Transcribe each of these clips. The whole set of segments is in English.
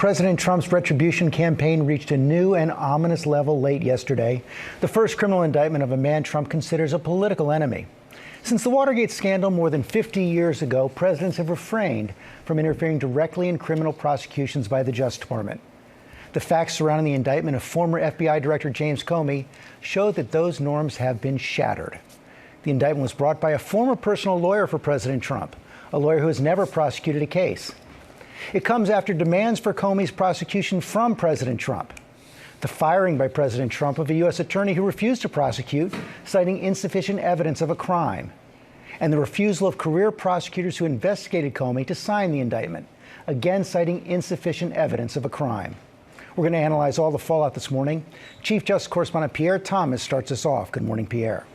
President Trump's retribution campaign reached a new and ominous level late yesterday. The first criminal indictment of a man Trump considers a political enemy. Since the Watergate scandal more than 50 years ago, presidents have refrained from interfering directly in criminal prosecutions by the Justice Department. The facts surrounding the indictment of former FBI Director James Comey show that those norms have been shattered. The indictment was brought by a former personal lawyer for President Trump, a lawyer who has never prosecuted a case. It comes after demands for Comey's prosecution from President Trump, the firing by President Trump of a U.S. attorney who refused to prosecute, citing insufficient evidence of a crime, and the refusal of career prosecutors who investigated Comey to sign the indictment, again citing insufficient evidence of a crime. We're going to analyze all the fallout this morning. Chief Justice Correspondent Pierre Thomas starts us off. Good morning, Pierre.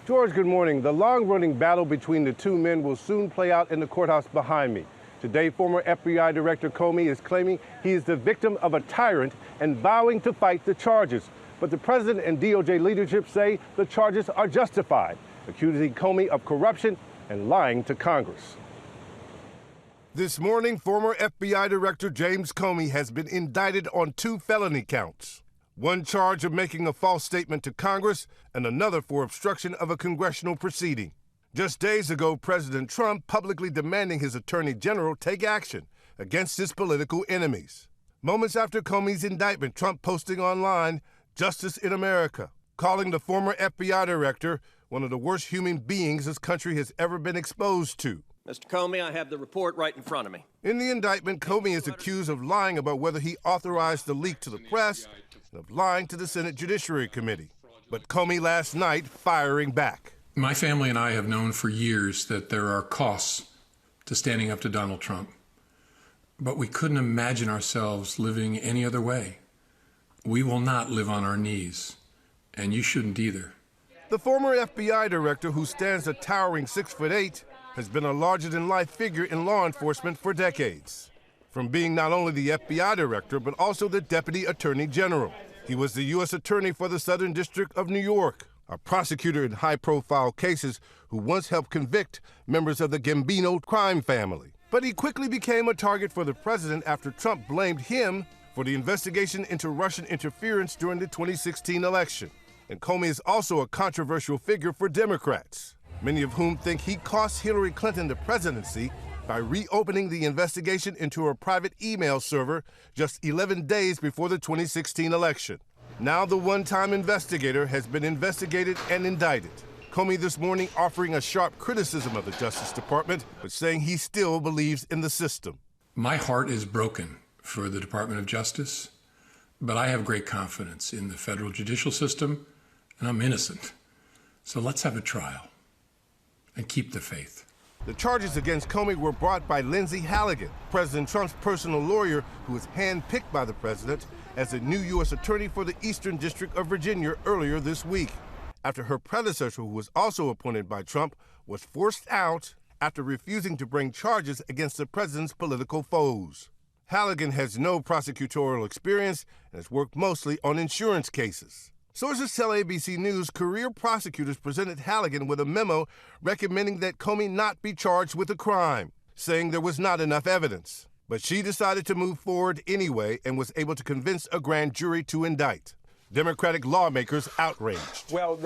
George, good morning. The long-running battle between the two men will soon play out in the courthouse behind me. Today, former FBI Director Comey is claiming he is the victim of a tyrant and vowing to fight the charges. But the president and DOJ leadership say the charges are justified, accusing Comey of corruption and lying to Congress. This morning, former FBI Director James Comey has been indicted on 2 felony counts. One charge of making a false statement to Congress and another for obstruction of a congressional proceeding. Just days ago, President Trump publicly demanding his attorney general take action against his political enemies. Moments after Comey's indictment, Trump posting online, "Justice in America," calling the former FBI director one of the worst human beings this country has ever been exposed to. Mr. Comey, I have the report right in front of me. In the indictment, Comey is accused of lying about whether he authorized the leak to the press and of lying to the Senate Judiciary Committee. But Comey last night firing back. My family and I have known for years that there are costs to standing up to Donald Trump. But we couldn't imagine ourselves living any other way. We will not live on our knees, and you shouldn't either. The former FBI director, who stands a towering 6'8", has been a larger-than-life figure in law enforcement for decades. From being not only the FBI director, but also the deputy attorney general. He was the U.S. attorney for the Southern District of New York, a prosecutor in high-profile cases who once helped convict members of the Gambino crime family. But he quickly became a target for the president after Trump blamed him for the investigation into Russian interference during the 2016 election. And Comey is also a controversial figure for Democrats, many of whom think he cost Hillary Clinton the presidency by reopening the investigation into her private email server just 11 days before the 2016 election. Now the one-time investigator has been investigated and indicted. Comey this morning offering a sharp criticism of the Justice Department, but saying he still believes in the system. My heart is broken for the Department of Justice, but I have great confidence in the federal judicial system, and I'm innocent. So let's have a trial and keep the faith. The charges against Comey were brought by Linsey Halligan, President Trump's personal lawyer, who was handpicked by the president as a new U.S. attorney for the Eastern District of Virginia earlier this week, after her predecessor, who was also appointed by Trump, was forced out after refusing to bring charges against the president's political foes. Halligan has no prosecutorial experience and has worked mostly on insurance cases. Sources tell ABC News career prosecutors presented Halligan with a memo recommending that Comey not be charged with a crime, saying there was not enough evidence. But she decided to move forward anyway and was able to convince a grand jury to indict. Democratic lawmakers outraged. Well,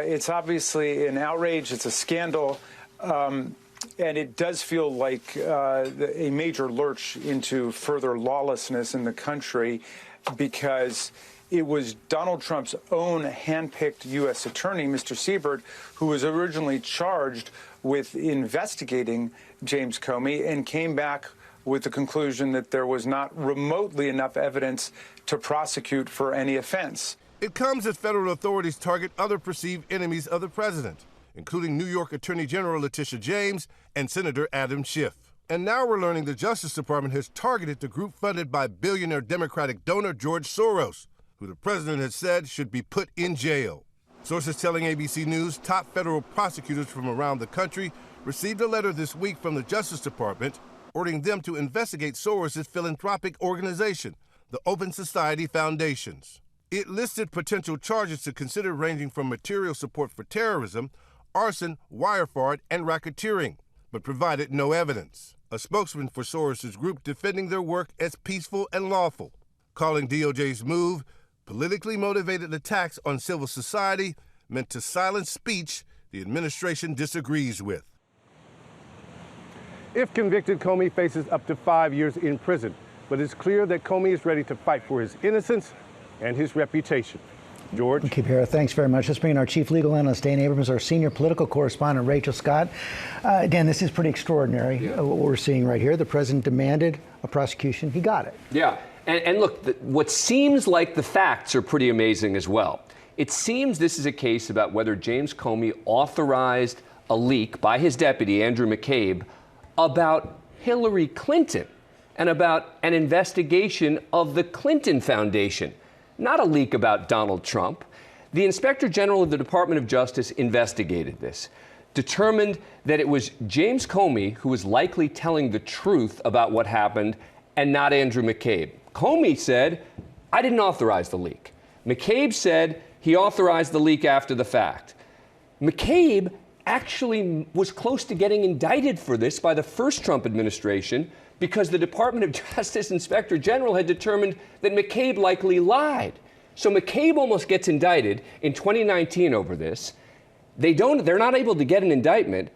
it's obviously an outrage. It's a scandal. And it does feel like a major lurch into further lawlessness in the country, because it was Donald Trump's own handpicked U.S. attorney, Mr. Siebert, who was originally charged with investigating James Comey and came back with the conclusion that there was not remotely enough evidence to prosecute for any offense. It comes as federal authorities target other perceived enemies of the president, including New York Attorney General Letitia James and Senator Adam Schiff. And now we're learning the Justice Department has targeted the group funded by billionaire Democratic donor George Soros, who the president has said should be put in jail. Sources telling ABC News top federal prosecutors from around the country received a letter this week from the Justice Department ordering them to investigate Soros' philanthropic organization, the Open Society Foundations. It listed potential charges to consider ranging from material support for terrorism, arson, wire fraud, and racketeering, but provided no evidence. a spokesman for Soros's group defending their work as peaceful and lawful, calling DOJ's move politically motivated attacks on civil society meant to silence speech the administration disagrees with. If convicted, Comey faces up to 5 years in prison, but it's clear that Comey is ready to fight for his innocence and his reputation. George? Kipera, thanks very much. Let's bring in our chief legal analyst, Dan Abrams, our senior political correspondent, Rachel Scott. Dan, this is pretty extraordinary, what we're seeing right here. The president demanded a prosecution. He got it. Yeah. And look, what seems like the facts are pretty amazing as well. It seems this is a case about whether James Comey authorized a leak by his deputy, Andrew McCabe, about Hillary Clinton and about an investigation of the Clinton Foundation. Not a leak about Donald Trump. The Inspector General of the Department of Justice investigated this, determined that it was James Comey who was likely telling the truth about what happened and not Andrew McCabe. Comey said, I didn't authorize the leak. McCabe said he authorized the leak after the fact. McCabe actually was close to getting indicted for this by the first Trump administration because the Department of Justice Inspector General had determined that McCabe likely lied. So McCabe almost gets indicted in 2019 over this. They're not able to get an indictment,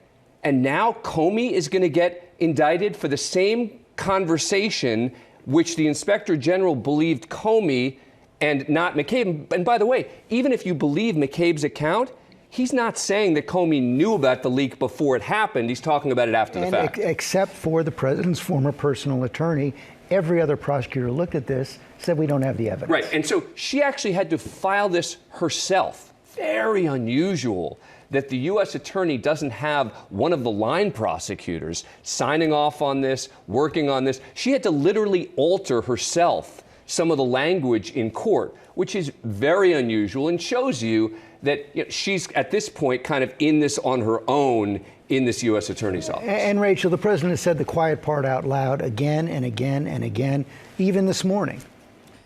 and now Comey is going to get indicted for the same conversation which the Inspector General believed Comey and not McCabe. And by the way, even if you believe McCabe's account, he's not saying that Comey knew about the leak before it happened. He's talking about it after the fact. Except for the president's former personal attorney, every other prosecutor looked at this, said we don't have the evidence. Right, and so she actually had to file this herself. Very unusual that the U.S. attorney doesn't have one of the line prosecutors signing off on this, working on this. She had to literally alter herself some of the language in court, which is very unusual and shows you that she's at this point kind of in this on her own in this U.S. Attorney's office. And Rachel, the president has said the quiet part out loud again and again and again, even this morning.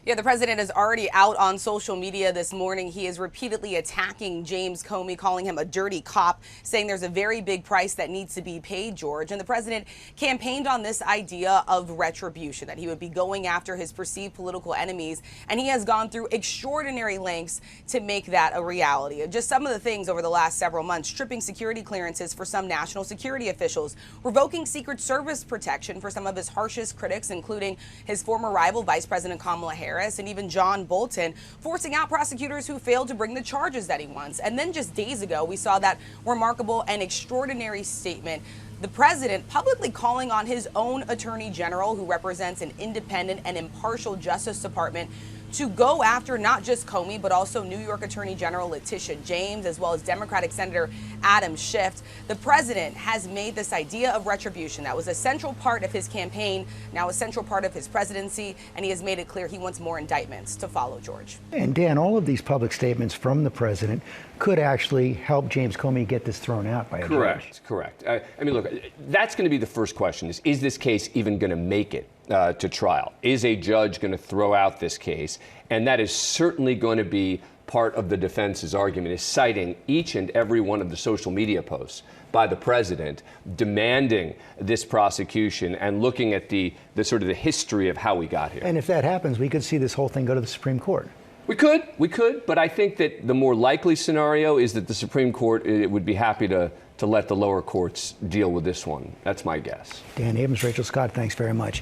Yeah, the president is already out on social media this morning. He is repeatedly attacking James Comey, calling him a dirty cop, saying there's a very big price that needs to be paid, George. And the president campaigned on this idea of retribution, that he would be going after his perceived political enemies. And he has gone through extraordinary lengths to make that a reality. Just some of the things over the last several months: stripping security clearances for some national security officials, revoking Secret Service protection for some of his harshest critics, including his former rival, Vice President Kamala Harris, and even John Bolton, forcing out prosecutors who failed to bring the charges that he wants. And then just days ago, we saw that remarkable and extraordinary statement, the president publicly calling on his own attorney general, who represents an independent and impartial Justice Department, to go after not just Comey, but also New York Attorney General Letitia James, as well as Democratic Senator Adam Schiff. The president has made this idea of retribution that was a central part of his campaign, now a central part of his presidency, and he has made it clear he wants more indictments to follow, George. And Dan, all of these public statements from the president could actually help James Comey get this thrown out by a judge. Correct. I mean, look, that's going to be the first question: is this case even going to make it to trial? Is a judge going to throw out this case? And that is certainly going to be part of the defense's argument, is citing each and every one of the social media posts by the president demanding this prosecution and looking at the sort of the history of how we got here. And if that happens, we could see this whole thing go to the Supreme Court. We could, but I think that the more likely scenario is that the Supreme Court would be happy to let the lower courts deal with this one. That's my guess. Dan Abrams, Rachel Scott, thanks very much.